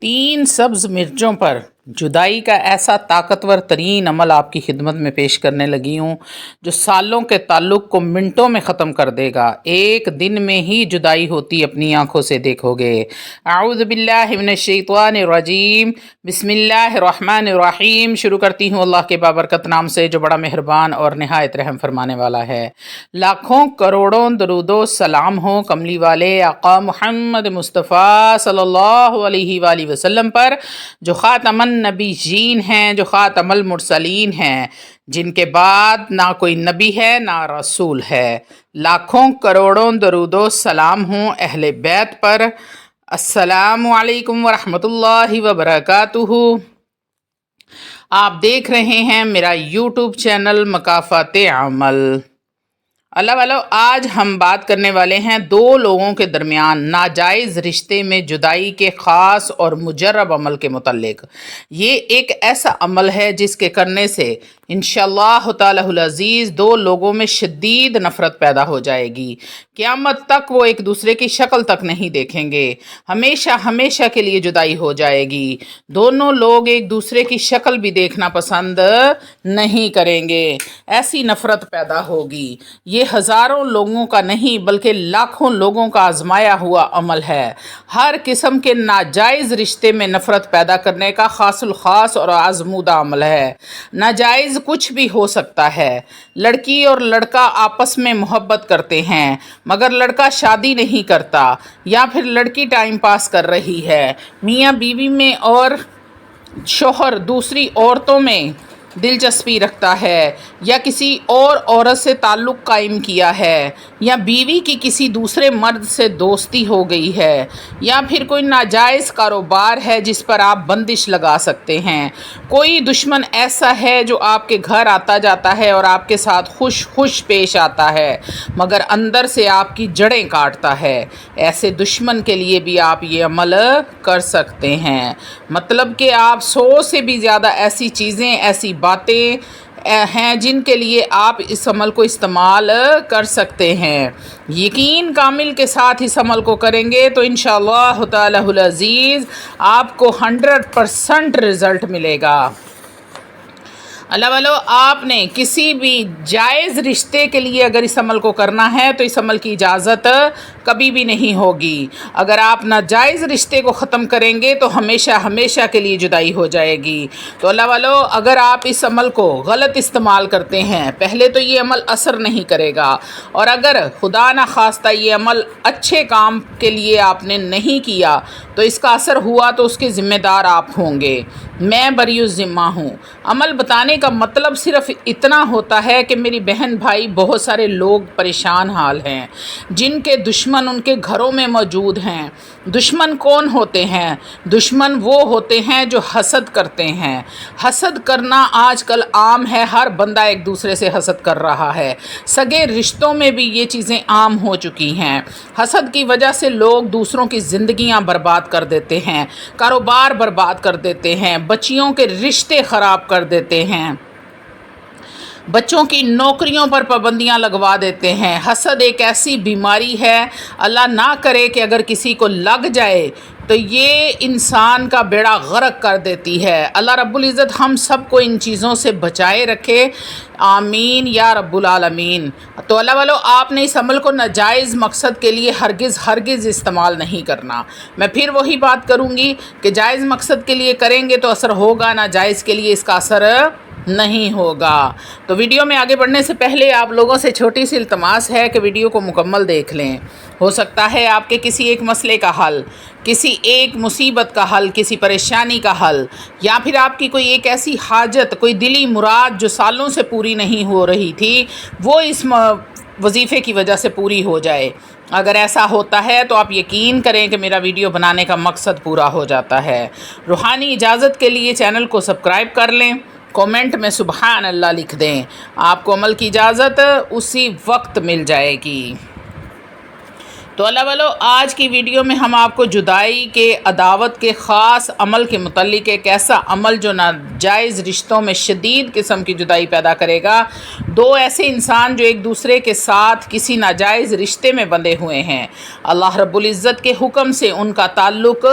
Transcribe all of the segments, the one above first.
3 सब्ज़ मिर्चों पर जुदाई का ऐसा ताकतवर तरीन अमल आपकी खिदमत में पेश करने लगी हूँ जो सालों के ताल्लुक़ को मिनटों में ख़त्म कर देगा। एक दिन में ही जुदाई होती अपनी आंखों से देखोगे। आऊज़ु बिल्लाहि मिनश्शैतानिर्रजीम, बिस्मिल्लाहिर्रहमानिर्रहीम। शुरू करती हूँ अल्लाह के बाबरकत नाम से जो बड़ा मेहरबान और निहायत रहम फरमाने वाला है। लाखों करोड़ों दरूदो सलाम हो कमली वाले आका मुहम्मद मुस्तफ़ा सल्लल्लाहु अलैहि वसल्लम पर जो ख़ातमन नबीयीन हैं, जो ख़ातमुल मुरसलीन हैं, जिनके बाद ना कोई नबी है ना रसूल है। लाखों करोड़ों दरूदो सलाम हों अहले बैत पर। अस्सलामु अलैकुम वरहमतुल्लाहि वबरकातुहू। आप देख रहे हैं मेरा यूट्यूब चैनल मकाफ़ाते अमल। अल्लाह वालों, आज हम बात करने वाले हैं दो लोगों के दरमियान नाजायज़ रिश्ते में जुदाई के ख़ास और मुजर्रब अमल के मुतल्लिक़। ये एक ऐसा अमल है जिसके करने से इंशाअल्लाह तालहुल अज़ीज़ दो लोगों में शदीद नफ़रत पैदा हो जाएगी। क़यामत तक वो एक दूसरे की शक्ल तक नहीं देखेंगे, हमेशा हमेशा के लिए जुदाई हो जाएगी। दोनों लोग एक दूसरे की शक्ल भी देखना पसंद नहीं करेंगे, ऐसी नफ़रत पैदा होगी। ये हज़ारों लोगों का नहीं बल्कि लाखों लोगों का आजमाया हुआ अमल है। हर किस्म के नाजायज़ रिश्ते में नफ़रत पैदा करने का ख़ासुल ख़ास और आज़मूदा अमल है। नाजायज़ कुछ भी हो सकता है। लड़की और लड़का आपस में मोहब्बत करते हैं मगर लड़का शादी नहीं करता, या फिर लड़की टाइम पास कर रही है, मियाँ बीवी में और शोहर दूसरी औरतों में दिलचस्पी रखता है, या किसी और औरत से ताल्लुक़ कायम किया है, या बीवी की किसी दूसरे मर्द से दोस्ती हो गई है, या फिर कोई नाजायज़ कारोबार है जिस पर आप बंदिश लगा सकते हैं। कोई दुश्मन ऐसा है जो आपके घर आता जाता है और आपके साथ खुश खुश पेश आता है मगर अंदर से आपकी जड़ें काटता है। ऐसे दुश्मन के लिए भी आप ये अमल कर सकते हैं। मतलब कि आप 100 से भी ज़्यादा ऐसी चीज़ें, ऐसी बातें हैं जिनके लिए आप इस अमल को इस्तेमाल कर सकते हैं। यकीन कामिल के साथ इस अमल को करेंगे तो इंशाअल्लाह तालहुल अज़ीज़ आपको 100% रिज़ल्ट मिलेगा। अल्लाह वालों, आपने किसी भी जायज़ रिश्ते के लिए अगर इस अमल को करना है तो इस अमल की इजाज़त कभी भी नहीं होगी। अगर आप नाजायज़ रिश्ते को ख़त्म करेंगे तो हमेशा हमेशा के लिए जुदाई हो जाएगी। तो अल्लाह वालों, अगर आप इस अमल को गलत इस्तेमाल करते हैं, पहले तो ये अमल असर नहीं करेगा, और अगर खुदा न खास्ता ये अमल अच्छे काम के लिए आपने नहीं किया तो इसका असर हुआ तो उसके ज़िम्मेदार आप होंगे। मैं बरीउ ज़िम्मा हूँ। अमल बताने का मतलब सिर्फ़ इतना होता है कि मेरी बहन भाई, बहुत सारे लोग परेशान हाल हैं जिनके दुश्मन उनके घरों में मौजूद हैं। दुश्मन कौन होते हैं? दुश्मन वो होते हैं जो हसद करते हैं। हसद करना आजकल आम है, हर बंदा एक दूसरे से हसद कर रहा है। सगे रिश्तों में भी ये चीज़ें आम हो चुकी हैं। हसद की वजह से लोग दूसरों की ज़िंदगियां बर्बाद कर देते हैं, कारोबार बर्बाद कर देते हैं, बच्चियों के रिश्ते ख़राब कर देते हैं, बच्चों की नौकरियों पर पाबंदियां लगवा देते हैं। हसद एक ऐसी बीमारी है, अल्लाह ना करे कि अगर किसी को लग जाए तो ये इंसान का बेड़ा गर्क कर देती है। अल्लाह रब्बुल इज़्ज़त हम सब को इन चीज़ों से बचाए रखे, आमीन या रब्बुल आलमीन। तो अल्लाह वालों, आपने इस अमल को नाजायज़ मकसद के लिए हरगिज़ इस्तेमाल नहीं करना। मैं फिर वही बात करूँगी कि जायज़ मकसद के लिए करेंगे तो असर होगा, नाजायज़ के लिए इसका असर नहीं होगा। तो वीडियो में आगे बढ़ने से पहले आप लोगों से छोटी सी इल्तमास है कि वीडियो को मुकम्मल देख लें। हो सकता है आपके किसी एक मसले का हल, किसी एक मुसीबत का हल, किसी परेशानी का हल, या फिर आपकी कोई एक ऐसी हाजत, कोई दिली मुराद जो सालों से पूरी नहीं हो रही थी, वो इस वजीफ़े की वजह से पूरी हो जाए। अगर ऐसा होता है तो आप यकीन करें कि मेरा वीडियो बनाने का मकसद पूरा हो जाता है। रूहानी इजाज़त के लिए चैनल को सब्सक्राइब कर लें, कमेंट में सुबहान अल्लाह लिख दें, आपको अमल की इजाज़त उसी वक्त मिल जाएगी। तो अल्लाह वालों, आज की वीडियो में हम आपको जुदाई के, अदावत के ख़ास अमल के मुतल्लिक़ एक ऐसा अमल जो नाजायज़ रिश्तों में शदीद किस्म की जुदाई पैदा करेगा। दो ऐसे इंसान जो एक दूसरे के साथ किसी नाजायज़ रिश्ते में बंधे हुए हैं, अल्लाह रब्बुल इज़्ज़त के हुक्म से उनका ताल्लुक़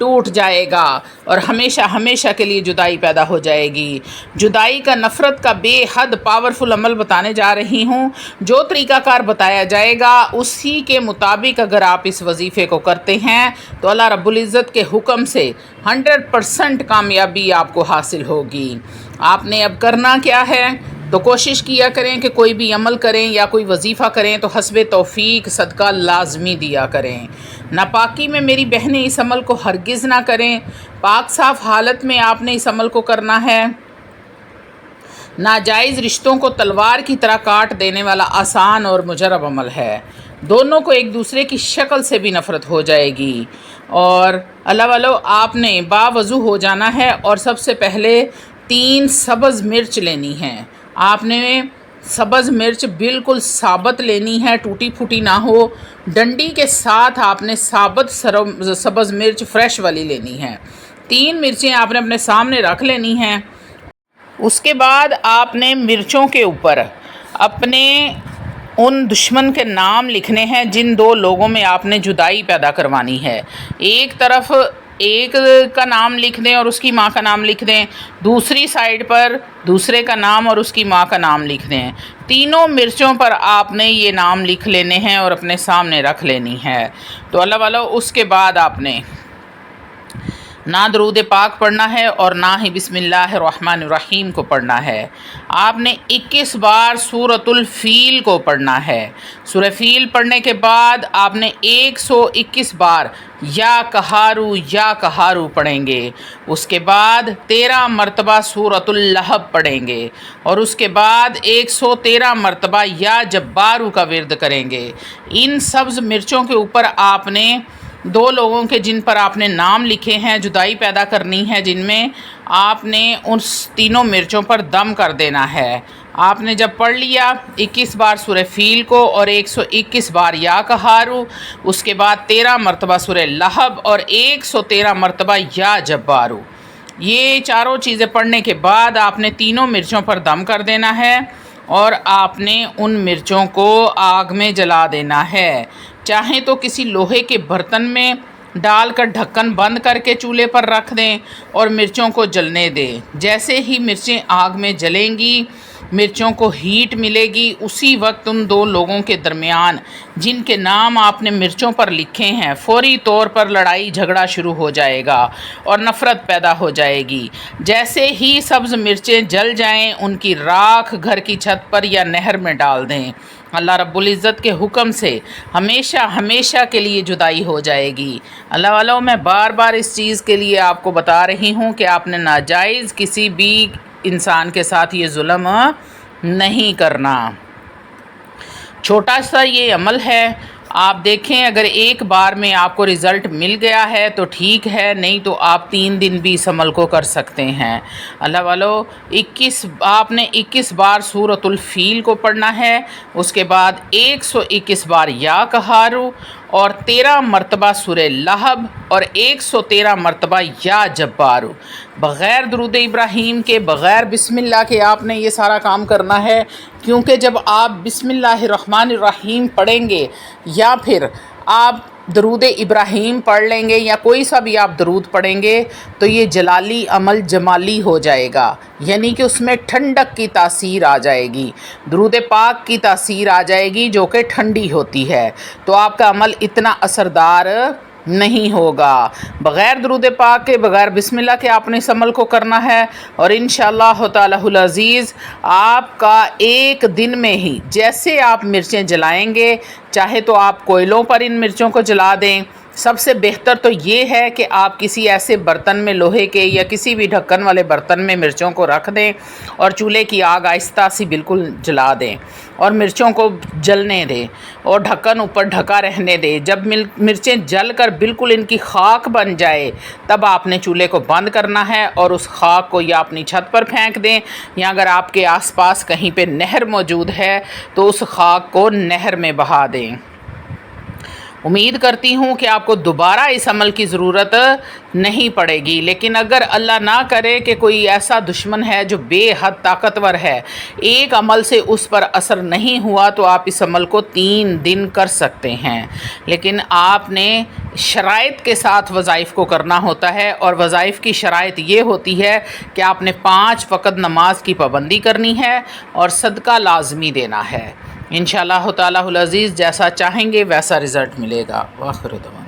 ٹوٹ جائے گا اور ہمیشہ ہمیشہ کے لیے جدائی پیدا ہو جائے گی۔ جدائی کا، نفرت کا بے حد پاورفل عمل بتانے جا رہی ہوں۔ جو طریقہ کار بتایا جائے گا اسی کے مطابق اگر آپ اس وظیفے کو کرتے ہیں تو اللہ رب العزت کے حکم سے 100% کامیابی آپ کو حاصل ہوگی۔ آپ نے اب کرنا کیا ہے؟ تو کوشش کیا کریں کہ کوئی بھی عمل کریں یا کوئی وظیفہ کریں تو حسب توفیق صدقہ لازمی دیا کریں۔ ناپاکی میں میری بہنیں اس عمل کو ہرگز نہ کریں۔ پاک صاف حالت میں آپ نے اس عمل کو کرنا ہے۔ ناجائز رشتوں کو تلوار کی طرح کاٹ دینے والا آسان اور مجرب عمل ہے۔ دونوں کو ایک دوسرے کی شکل سے بھی نفرت ہو جائے گی۔ اور اللہ والو، آپ نے باوضو ہو جانا ہے اور سب سے پہلے 3 سبز مرچ لینی ہیں۔ آپ نے سبز مرچ بالکل ثابت لینی ہے، ٹوٹی پھوٹی نہ ہو۔ ڈنڈی کے ساتھ آپ نے ثابت سبز مرچ فریش والی لینی ہے۔ 3 مرچیں آپ نے اپنے سامنے رکھ لینی ہیں۔ اس کے بعد آپ نے مرچوں کے اوپر اپنے ان دشمن کے نام لکھنے ہیں جن 2 لوگوں میں آپ نے جدائی پیدا کروانی ہے۔ ایک طرف ایک کا نام لکھ دیں اور اس کی ماں کا نام لکھ دیں، دوسری سائیڈ پر دوسرے کا نام اور اس کی ماں کا نام لکھ دیں۔ تینوں مرچوں پر آپ نے یہ نام لکھ لینے ہیں اور اپنے سامنے رکھ لینی ہے۔ تو اللہ والو، اس کے بعد آپ نے نہ درود پاک پڑھنا ہے اور نہ ہی بسم اللہ الرحمن الرحیم کو پڑھنا ہے۔ آپ نے 21 بار سورۃ الفیل کو پڑھنا ہے۔ سورہ فیل پڑھنے کے بعد آپ نے 121 بار یا کہارو پڑھیں گے۔ اس کے بعد 13 مرتبہ سورۃ اللہب پڑھیں گے اور اس کے بعد 113 مرتبہ یا جبارو کا ورد کریں گے۔ ان سبز مرچوں کے اوپر آپ نے 2 لوگوں کے جن پر آپ نے نام لکھے ہیں جدائی پیدا کرنی ہے، جن میں آپ نے ان تینوں مرچوں پر دم کر دینا ہے۔ آپ نے جب پڑھ لیا 21 بار سورہ فیل کو اور 121 بار یا کہارو، اس کے بعد 13 مرتبہ سورہ لہب اور 113 مرتبہ یا جبارو، یہ چاروں چیزیں پڑھنے کے بعد آپ نے تینوں مرچوں پر دم کر دینا ہے اور آپ نے ان مرچوں کو آگ میں جلا دینا ہے۔ چاہیں تو کسی لوہے کے برتن میں ڈال کر ڈھکن بند کر کے چولہے پر رکھ دیں اور مرچوں کو جلنے دیں۔ جیسے ہی مرچیں آگ میں جلیں گی، مرچوں کو ہیٹ ملے گی، اسی وقت ان 2 لوگوں کے درمیان جن کے نام آپ نے مرچوں پر لکھے ہیں فوری طور پر لڑائی جھگڑا شروع ہو جائے گا اور نفرت پیدا ہو جائے گی۔ جیسے ہی سبز مرچیں جل جائیں، ان کی راکھ گھر کی چھت پر یا نہر میں ڈال دیں۔ اللہ رب العزت کے حکم سے ہمیشہ ہمیشہ کے لیے جدائی ہو جائے گی۔ اللہ والوں، میں بار بار اس چیز کے لیے آپ کو بتا رہی ہوں کہ آپ نے ناجائز کسی بھی انسان کے ساتھ یہ ظلم نہیں کرنا۔ چھوٹا سا یہ عمل ہے، آپ دیکھیں اگر ایک بار میں آپ کو رزلٹ مل گیا ہے تو ٹھیک ہے، نہیں تو آپ 3 دن بھی اس عمل کو کر سکتے ہیں۔ اللہ والو، آپ نے 21 بار سورۃ الفیل کو پڑھنا ہے، اس کے بعد 121 بار یا کہارو اور 13 مرتبہ سورہ لہب اور 113 مرتبہ یا جبارو۔ بغیر درود ابراہیم کے، بغیر بسم اللہ کے آپ نے یہ سارا کام کرنا ہے، کیونکہ جب آپ بسم اللہ الرحمن الرحیم پڑھیں گے یا پھر آپ درود ابراہیم پڑھ لیں گے یا کوئی سا بھی آپ درود پڑھیں گے تو یہ جلالی عمل جمالی ہو جائے گا، یعنی کہ اس میں ٹھنڈک کی تاثیر آ جائے گی، درود پاک کی تاثیر آ جائے گی جو کہ ٹھنڈی ہوتی ہے، تو آپ کا عمل اتنا اثردار نہیں ہوگا۔ بغیر درود پاک کے، بغیر بسم اللہ کے آپ نے اس عمل کو کرنا ہے اور انشاءاللہ تعالی العزیز آپ کا ایک دن میں ہی، جیسے آپ مرچیں جلائیں گے، چاہے تو آپ کوئلوں پر ان مرچوں کو جلا دیں، سب سے بہتر تو یہ ہے کہ آپ کسی ایسے برتن میں، لوہے کے یا کسی بھی ڈھکن والے برتن میں مرچوں کو رکھ دیں اور چولہے کی آگ آہستہ سی بالکل جلا دیں اور مرچوں کو جلنے دیں اور ڈھکن اوپر ڈھکا رہنے دیں۔ جب مرچیں جل کر بالکل ان کی خاک بن جائے تب آپ نے چولہے کو بند کرنا ہے اور اس خاک کو یا اپنی چھت پر پھینک دیں یا اگر آپ کے آس پاس کہیں پہ نہر موجود ہے تو اس خاک کو نہر میں بہا دیں۔ امید کرتی ہوں کہ آپ کو دوبارہ اس عمل کی ضرورت نہیں پڑے گی، لیکن اگر اللہ نہ کرے کہ کوئی ایسا دشمن ہے جو بے حد طاقتور ہے، ایک عمل سے اس پر اثر نہیں ہوا تو آپ اس عمل کو 3 دن کر سکتے ہیں، لیکن آپ نے شرائط کے ساتھ وظائف کو کرنا ہوتا ہے، اور وظائف کی شرائط یہ ہوتی ہے کہ آپ نے 5 وقت نماز کی پابندی کرنی ہے اور صدقہ لازمی دینا ہے۔ انشاءاللہ تعالی العزیز جیسا چاہیں گے ویسا رزلٹ ملے گا۔ وآخر دعوانا